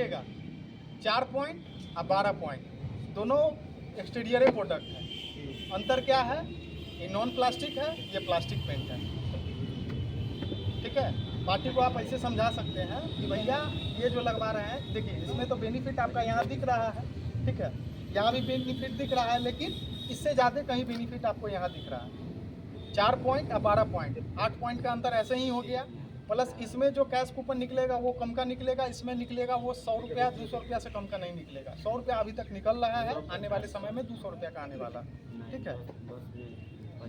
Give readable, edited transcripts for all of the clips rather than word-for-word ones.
देखिएगा 4 पॉइंट और 12 पॉइंट दोनों एक्सटीरियर प्रोडक्ट है। अंतर क्या है, ये नॉन प्लास्टिक है, ये प्लास्टिक पेंट है। ठीक है, पार्टी को आप ऐसे समझा सकते हैं कि भैया ये जो लगवा रहे हैं, देखिए इसमें तो बेनिफिट आपका यहाँ दिख रहा है। ठीक है, यहाँ भी बेनिफिट दिख रहा है, लेकिन इससे ज़्यादा कहीं बेनिफिट आपको यहाँ दिख रहा है। 4 पॉइंट और 12 पॉइंट, 8 पॉइंट का अंतर ऐसे ही हो गया। प्लस इसमें जो कैश कूपन निकलेगा वो कम का निकलेगा, इसमें निकलेगा वो 100 रुपया 200 रुपया से कम का नहीं निकलेगा। 100 रुपया अभी तक निकल रहा है, आने वाले समय में 200 रुपया का आने वाला। ठीक है,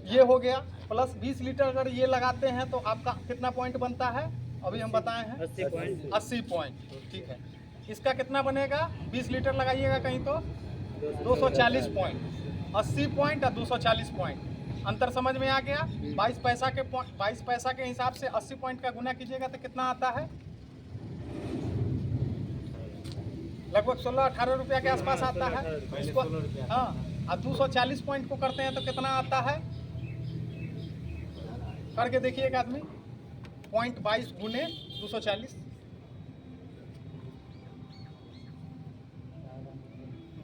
ये हो गया। प्लस 20 लीटर अगर ये लगाते हैं तो आपका कितना पॉइंट बनता है, अभी हम बताए हैं 80 पॉइंट। ठीक है, इसका कितना बनेगा, 20 लीटर लगाइएगा कहीं तो 240 पॉइंट, 80 पॉइंट और 240 पॉइंट। अंतर समझ में आ गया। 22 पैसा के हिसाब से 80 पॉइंट का गुना कीजिएगा तो कितना आता है, लगभग 16-18 रुपया के आसपास आता है इसको। हाँ, और 240 पॉइंट को करते हैं तो कितना आता है, करके देखिए एक आदमी। 0.22 गुने 240,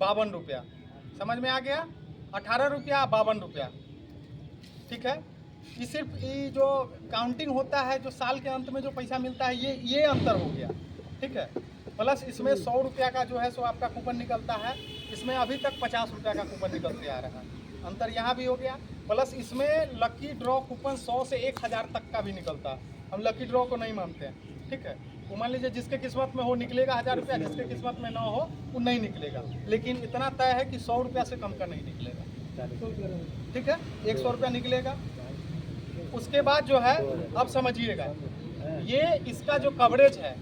52 रुपया। समझ में आ गया, 18 रुपया 52 रुपया। ठीक है, ये सिर्फ ये जो काउंटिंग होता है, जो साल के अंत में जो पैसा मिलता है, ये अंतर हो गया। ठीक है, प्लस इसमें 100 रुपया का जो है सो आपका कूपन निकलता है, इसमें अभी तक 50 रुपया का कूपन निकलते आ रहा है। अंतर यहाँ भी हो गया। प्लस इसमें लकी ड्रॉ कूपन 100 से 1000 तक का भी निकलता है। हम लकी ड्रॉ को नहीं मानते हैं। ठीक है, वो मान लीजिए जिसके किस्मत में हो निकलेगा 1000 रुपया, जिसके किस्मत में ना हो वो नहीं निकलेगा। लेकिन इतना तय है कि 100 रुपया से कम का नहीं निकलेगा। ठीक है, 100 रुपया निकलेगा। उसके बाद जो है, अब समझिएगा, ये इसका जो कवरेज है,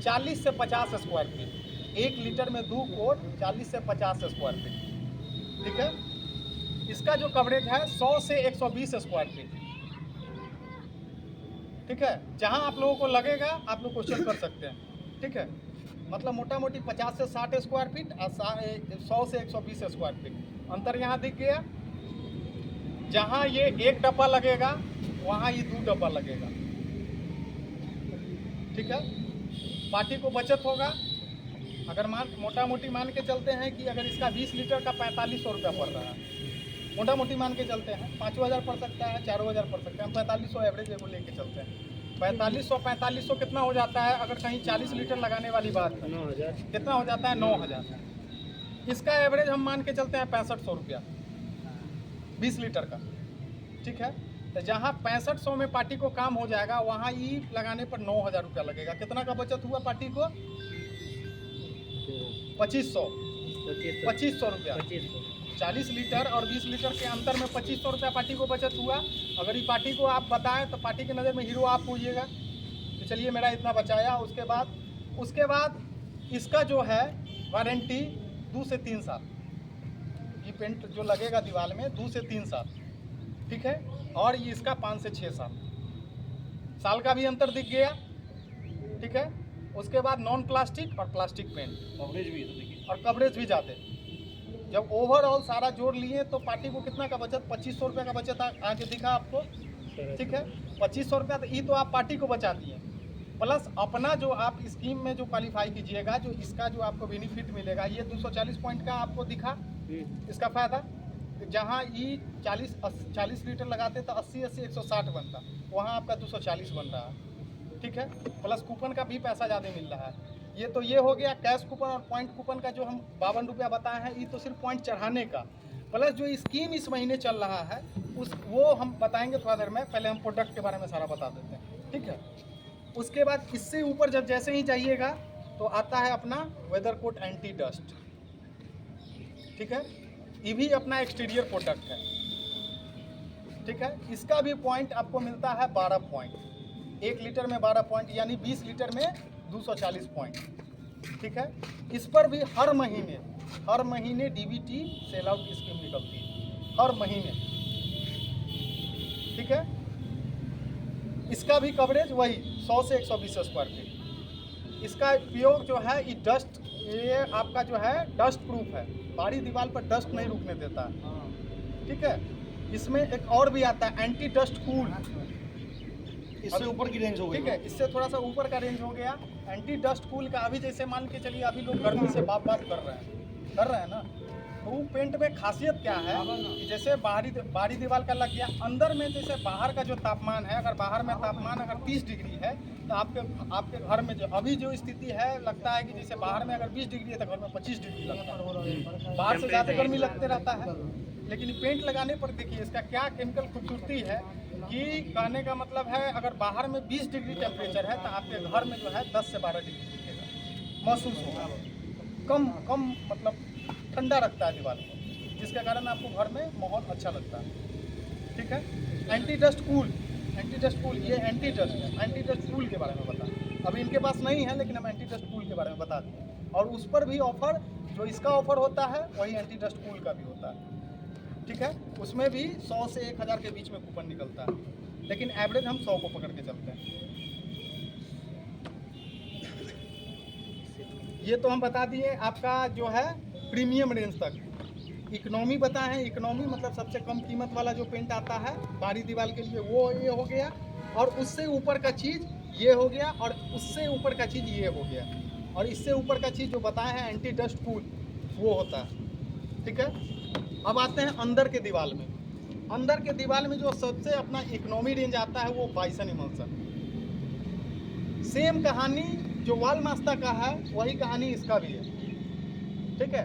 40 से 50 स्क्वायर फीट। 1 लीटर में 2 कोट 40 से 50 स्क्वायर फीट। ठीक है, इसका जो कवरेज है 100 से 120 स्क्वायर फीट। ठीक है, जहां आप लोगों को लगेगा आप लोग क्वेश्चन कर सकते हैं। ठीक है, मतलब मोटा मोटी 50 से 60 स्क्वायर फीट और 100 से 120 स्क्वायर फीट। अंतर यहाँ दिख गया, जहाँ ये 1 डब्बा लगेगा वहाँ ये 2 डब्बा लगेगा। ठीक है, पार्टी को बचत होगा। अगर मोटा मोटी मान के चलते हैं कि अगर इसका 20 लीटर का 4500 रुपया पड़ रहा है, मोटा मोटी मान के चलते हैं, 5000 पड़ सकता है, 4000 पड़ सकता है, हम 4500 एवरेज एगो लेके चलते हैं। 4500 कितना हो जाता है, अगर कहीं 40 लीटर लगाने वाली बात है, 9000 कितना हो जाता है, 9000। इसका एवरेज हम मान के चलते हैं 6500 रुपया 20 लीटर का। ठीक है, तो जहाँ 6500 में पार्टी को काम हो जाएगा, वहाँ ई लगाने पर 9000 रुपया लगेगा। कितना का बचत हुआ पार्टी को, 2500 रुपया। 40 लीटर और 20 लीटर के अंतर में 2500 रुपया पार्टी को बचत हुआ। अगर ये पार्टी को आप बताएं तो पार्टी की नज़र में हीरो आप होइएगा कि चलिए मेरा इतना बचाया। उसके बाद इसका जो है वारंटी 2 से 3 साल, ये पेंट जो लगेगा दीवार में 2 से 3 साल। ठीक है, और ये इसका 5 से 6 साल का भी अंतर दिख गया। ठीक है, उसके बाद नॉन प्लास्टिक और प्लास्टिक पेंट, कवरेज भी देखिए, और कवरेज भी ज़्यादा। जब ओवरऑल सारा जोड़ लिए तो पार्टी को कितना का बचत, 2500 रुपये का बचत आगे दिखा आपको। ठीक है, 2500 रुपया तो ये तो आप पार्टी को बचा दिए। प्लस अपना जो आप स्कीम में जो क्वालिफाई कीजिएगा, जो इसका जो आपको बेनिफिट मिलेगा, ये 240 पॉइंट का आपको दिखा इसका फ़ायदा। जहाँ ये 40 लीटर लगाते तो 80 160 बनता, वहाँ आपका 240 बन रहा है। ठीक है, प्लस कूपन का भी पैसा ज़्यादा मिल रहा है। ये हो गया कैश कूपन और पॉइंट कूपन का जो हम 52 रुपया बताए हैं, ये तो सिर्फ पॉइंट चढ़ाने का। प्लस जो स्कीम इस महीने चल रहा है वो हम बताएंगे थोड़ा देर में। पहले हम प्रोडक्ट के बारे में सारा बता देते हैं। ठीक है, उसके बाद इससे ऊपर जब जैसे ही जाइएगा तो आता है अपना वेदर कोट एंटी डस्ट। ठीक है, ये भी अपना एक्सटीरियर प्रोडक्ट है। ठीक है, इसका भी पॉइंट आपको मिलता है 12 पॉइंट। 1 लीटर में 12 पॉइंट, यानी 20 लीटर में 240 पॉइंट। ठीक है, इस पर भी हर महीने डीबीटी सेल आउट स्कीम निकलती है, हर महीने। ठीक है, इसका भी कवरेज वही 100 से 120 स्क्वायर फीट। इसका उपयोग जो है ये आपका जो है डस्ट प्रूफ है, बाहरी दीवार पर डस्ट नहीं रुकने देता है। ठीक है, इसमें एक और भी आता है एंटी डस्ट कूल। इससे ऊपर की रेंज हो गई। ठीक है, इससे थोड़ा सा ऊपर का रेंज हो गया। एंटी डस्ट कूल का अभी जैसे मान के चलिए अभी लोग गर्मी से बाप कर रहे हैं ना, तो वो पेंट में खासियत क्या है कि जैसे बाहरी दीवार का लग गया, अंदर में जैसे बाहर का जो तापमान है, अगर बाहर में तापमान अगर 30 डिग्री है तो आपके घर में जो अभी जो स्थिति है लगता है कि जैसे बाहर में अगर 20 डिग्री है तो घर में 25 डिग्री लगता है, बाहर से ज़्यादा गर्मी लगते रहता है। लेकिन पेंट लगाने पर देखिए इसका क्या केमिकल खूबसूरती है कि कहने का मतलब है अगर बाहर में 20 डिग्री टेम्परेचर है तो आपके घर में जो है 10 से 12 डिग्री दिखेगा, महसूस होगा, कम मतलब ठंडा रखता है दीवार को, जिसके कारण आपको घर में माहौल अच्छा लगता है। ठीक है, एंटी डस्ट कूल ये एंटी डस्ट कूल के बारे में बता, अभी इनके पास नहीं है लेकिन हम एंटी डस्ट कूल के बारे में बता दें। और उस पर भी ऑफर जो इसका ऑफर होता है वही एंटी डस्ट कूल का भी होता है। ठीक है, उसमें भी 100 से 1000 के बीच में कूपन निकलता है, लेकिन एवरेज हम 100 को पकड़ के चलते हैं। ये तो हम बता दिए आपका जो है प्रीमियम रेंज तक। इकोनॉमी बताएं, इकोनॉमी मतलब सबसे कम कीमत वाला जो पेंट आता है बाहरी दीवार के लिए वो ये हो गया, और उससे ऊपर का चीज़ ये हो गया, और उससे ऊपर का चीज़ ये हो गया, और इससे ऊपर का चीज़ जो बताए हैं एंटी डस्ट कूल वो होता है। ठीक है, अब आते हैं अंदर के दीवार में। अंदर के दीवार में जो सबसे अपना इकोनॉमी रेंज आता है वो बाइसन इमल्सन। सेम कहानी जो वॉल मास्टर का है वही कहानी इसका भी है। ठीक है,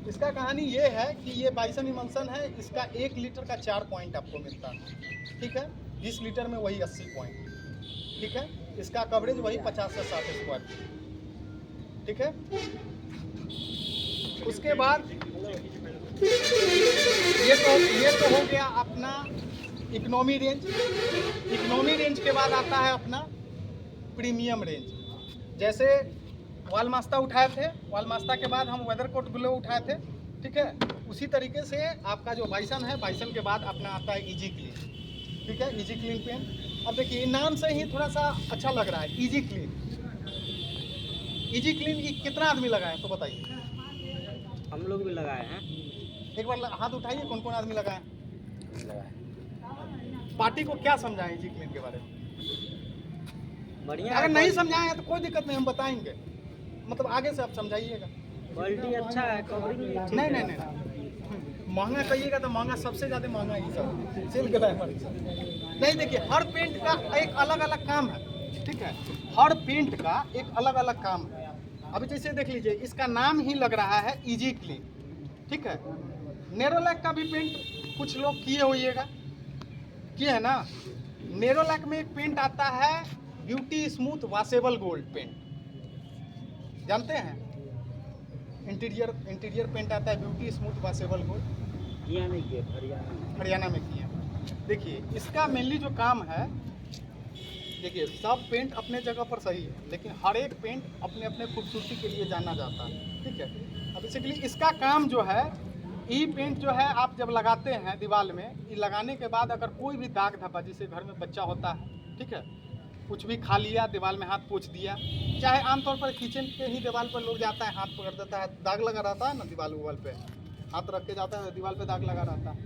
इसका कहानी ये है कि ये बाइसन इमल्सन है, इसका 1 लीटर का 4 पॉइंट आपको मिलता है। ठीक है, 20 लीटर में वही 80 पॉइंट। ठीक है, इसका कवरेज वही 50 से 60 स्क्वायर फीट। ठीक है, उसके बाद ये तो हो गया अपना इकोनॉमी रेंज। इकोनॉमी रेंज के बाद आता है अपना प्रीमियम रेंज। जैसे वालमास्ता उठाए थे, वालमास्ता के बाद हम वेदर कोट ग्लो उठाए थे। ठीक है, उसी तरीके से आपका जो बाइसन है, बाइसन के बाद अपना आता है इजी क्लीन। ठीक है, इजी क्लीन पेन। अब देखिए नाम से ही थोड़ा सा अच्छा लग रहा है, इजी क्लीन। इजी क्लीन की कितना आदमी लगाए तो बताइए। हम लोग भी लगाए हैं। एक बार हाथ उठाइए, कौन कौन आदमी लगाए। पार्टी को क्या समझाएं इजी क्लीन के बारे में। बढ़िया, अगर नहीं समझाएं तो कोई दिक्कत नहीं, हम बताएंगे, मतलब आगे से आप समझाइएगा। क्वालिटी अच्छा है, कवरिंग नहीं, महंगा कहिएगा तो महंगा, सबसे ज़्यादा महंगा ही सब सिल्क डायमंड। नहीं, देखिए हर पेंट का एक अलग अलग काम है। ठीक है, हर पेंट का एक अलग अलग काम है। अभी जैसे देख लीजिए, इसका नाम ही लग रहा है इजी क्लीन। ठीक है, नेरोलैक का भी पेंट कुछ लोग किए है ना। नेरोलैक में एक पेंट आता है beauty smooth washable gold paint, जानते हैं। इंटीरियर पेंट आता है ब्यूटी स्मूथ वॉशेबल गोल्ड। किया नहीं किया, हरियाणा में किया। देखिए इसका मेनली जो काम है, देखिए सब पेंट अपने जगह पर सही है, लेकिन हर एक पेंट अपने अपने खूबसूरती के लिए जाना जाता है। ठीक है, अब बेसिकली इसका काम जो है, ये पेंट जो है आप जब लगाते हैं दीवार में, ये लगाने के बाद अगर कोई भी दाग धब्बा, जैसे घर में बच्चा होता है, ठीक है, कुछ भी खा लिया, दीवार में हाथ पोंछ दिया, चाहे आमतौर पर किचन के ही दीवार पर लोग जाता है, हाथ पकड़ देता है, दाग लगा रहता है ना, दीवार पे हाथ रख के जाता है, दीवार पे दाग लगा रहता है।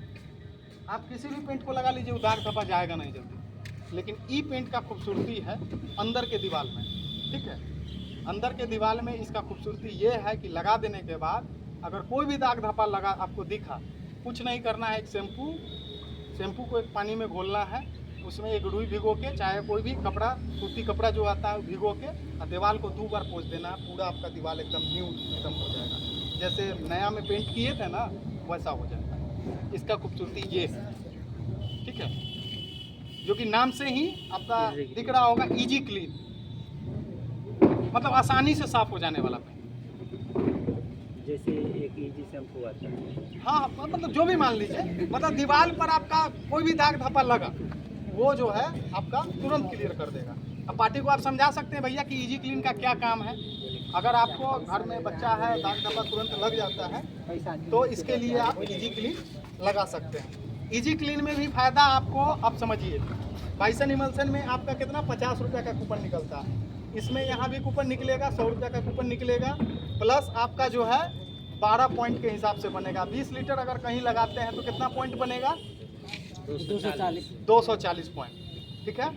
आप किसी भी पेंट को लगा लीजिए, वो दाग धब्बा जाएगा नहीं जल्दी। लेकिन ई पेंट का खूबसूरती है अंदर के दीवार में। ठीक है, अंदर के दीवार में इसका खूबसूरती ये है कि लगा देने के बाद अगर कोई भी दाग धब्बा लगा आपको दिखा, कुछ नहीं करना है, एक शैम्पू को एक पानी में घोलना है, उसमें एक रुई भिगो के, चाहे कोई भी कपड़ा, सूती कपड़ा जो आता है भिगो के, और दीवार को 2 बार पोंछ देना, पूरा आपका दीवार एकदम न्यू एकदम हो जाएगा, जैसे नया में पेंट किए थे ना वैसा हो जाएगा। इसका खूबसूरती ये है। ठीक है, जो कि नाम से ही आपका दिख रहा होगा, इजी क्लीन, मतलब आसानी से साफ हो जाने वाला पेंट। जैसे एक इजी शैम्पू आता है। हाँ, मतलब जो भी मान लीजिए, मतलब दीवार पर आपका कोई भी दाग धब्बा लगा, वो जो है आपका तुरंत क्लियर कर देगा। अब पार्टी को आप समझा सकते हैं भैया कि इजी क्लीन का क्या काम है। अगर आपको घर में बच्चा है, दाग धब्बा तुरंत लग जाता है, तो इसके लिए आप इजी क्लीन लगा सकते हैं। इजी क्लीन में भी फ़ायदा आपको, आप समझिए, बाइसन इमल्सन में आपका कितना 50 रुपये का कूपन निकलता है, इसमें यहाँ भी कूपन निकलेगा, 100 रुपये का कूपन निकलेगा, प्लस आपका जो है 12 पॉइंट के हिसाब से बनेगा। 20 लीटर अगर कहीं लगाते हैं तो कितना पॉइंट बनेगा, 240 पॉइंट। ठीक है,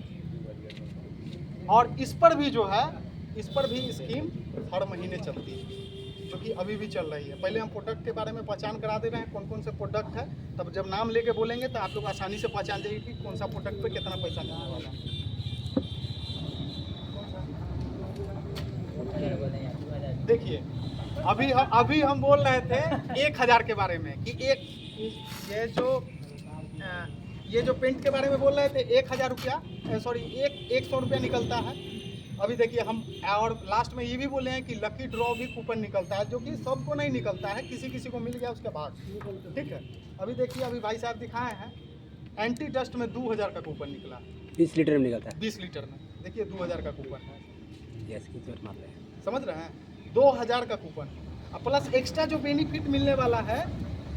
और इस पर भी जो है, इस पर भी स्कीम हर महीने चलती है, जो कि अभी भी चल रही है। पहले हम प्रोडक्ट के बारे में पहचान करा दे रहे हैं कौन कौन से प्रोडक्ट है, तब जब नाम लेके बोलेंगे तो आप लोग आसानी से पहचान जाइए कि कौन सा प्रोडक्ट पे कितना पैसा मिलने वाला है। देखिए अभी हम बोल रहे थे 1000 के बारे में कि ये जो पेंट के बारे में बोल रहे थे 1000 रुपया, सॉरी 100 रुपया निकलता है। अभी देखिए हम और लास्ट में ये भी बोले हैं कि लकी ड्रॉ भी कूपन निकलता है, जो कि सबको नहीं निकलता है, किसी किसी को मिल गया उसके बाद, ठीक है। अभी देखिए अभी भाई साहब दिखाए हैं एंटी डस्ट में 2000 का कूपन निकला, 20 लीटर में निकलता है। 20 लीटर में देखिए 2000 का कूपन है, गैस की जरूरत मार रहे हैं, समझ रहे हैं, 2000 का कूपन। और प्लस एक्स्ट्रा जो बेनिफिट मिलने वाला है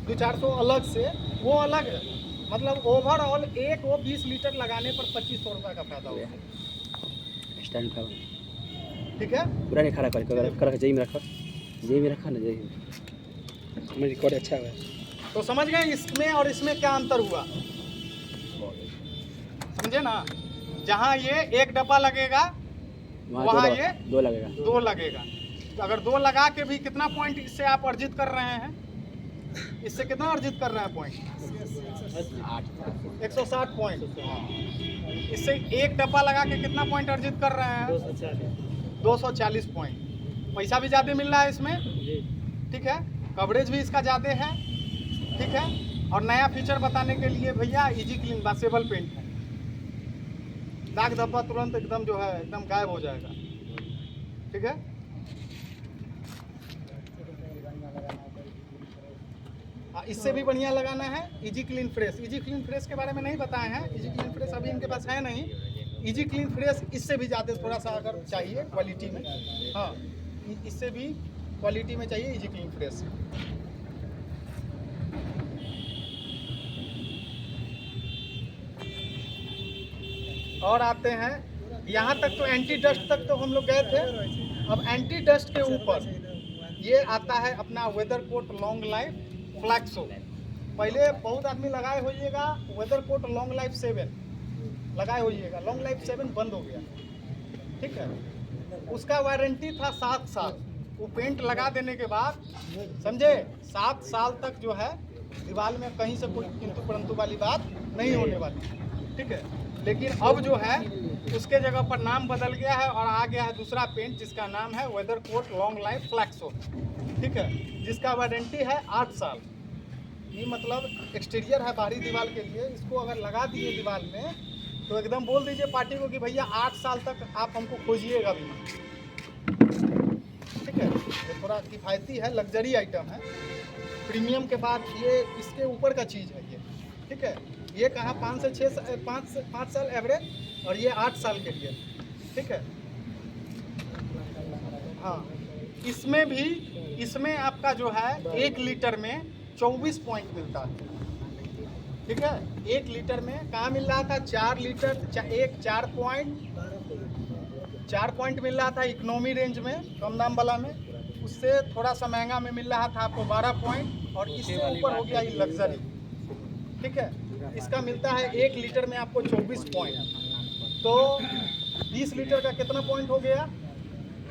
200-400 अलग से, वो अलग है। मतलब ओवरऑल एक वो 20 लीटर लगाने पर 2500 रुपये का फायदा होगा, स्टैंड का ठीक है। पूरा नहीं खड़ा कर जेई में रखा ना, जेई में रिकॉर्ड अच्छा है। तो समझ गए इसमें और इसमें क्या अंतर हुआ, समझे ना। जहाँ ये एक डब्बा लगेगा वहाँ ये 2 लगेगा, 2 लगेगा। तो अगर 2 लगा के भी कितना पॉइंट इससे आप अर्जित कर रहे हैं, इससे कितना अर्जित कर रहे हैं पॉइंट, 160 पॉइंट। इससे एक डब्बा लगा के कितना पॉइंट अर्जित कर रहे हैं, 240 पॉइंट। पैसा भी ज़्यादा मिल रहा है इसमें, ठीक है, कवरेज भी इसका ज़्यादा है, ठीक है। और नया फीचर बताने के लिए भैया इजी क्लीन वॉशेबल पेंट है, दाग धब्बा तुरंत एकदम जो है एकदम गायब हो जाएगा, ठीक है। इससे भी बढ़िया लगाना है easy clean fresh. Easy clean fresh के बारे में नहीं बताए हैं, इजी क्लीन फ्रेश अभी इनके पास है नहीं। इजी क्लीन फ्रेश इससे भी ज़्यादा थोड़ा सा अगर चाहिए क्वालिटी में, हाँ इससे भी क्वालिटी में चाहिए इजी क्लीन फ्रेश। और आते हैं यहाँ तक, तो एंटी डस्ट तक तो हम लोग गए थे। अब एंटी डस्ट के ऊपर ये आता है अपना वेदर कोट लॉन्ग लाइफ फ्लैक्सो। पहले बहुत आदमी लगाए होइएगा वेदर कोट लॉन्ग लाइफ 7 लगाए होइएगा, लॉन्ग लाइफ 7 बंद हो गया, ठीक है। उसका वारंटी था 7 साल। वो पेंट लगा देने के बाद समझे 7 साल तक जो है दीवार में कहीं से कोई किंतु परंतु वाली बात नहीं होने वाली, ठीक है। लेकिन अब जो है उसके जगह पर नाम बदल गया है और आ गया है दूसरा पेंट जिसका नाम है वेदर कोट लॉन्ग लाइफ फ्लैक्सो, ठीक है, जिसका वारंटी है 8 साल। ये मतलब एक्सटीरियर है बाहरी दीवार के लिए। इसको अगर लगा दिए दीवार में तो एकदम बोल दीजिए पार्टी को कि भैया 8 साल तक आप हमको खोजिएगा भी, ठीक है। ये थोड़ा किफ़ायती है, लग्जरी आइटम है, प्रीमियम के बाद ये इसके ऊपर का चीज़ है ये, ठीक है। ये कहा 5 साल एवरेज और ये 8 साल के लिए, ठीक है। हाँ इसमें आपका जो है 1 लीटर में 24 पॉइंट मिलता है, ठीक है। 1 लीटर में कहाँ मिल रहा था 4 लीटर 4 पॉइंट मिल रहा था इकोनॉमी रेंज में, कम दाम वाला में। उससे थोड़ा सा महंगा में मिल रहा था आपको 12 पॉइंट, और इससे ऊपर हो गया ये लग्जरी, ठीक है। इसका मिलता है 1 लीटर में आपको 24 पॉइंट। तो 20 लीटर का कितना पॉइंट हो गया,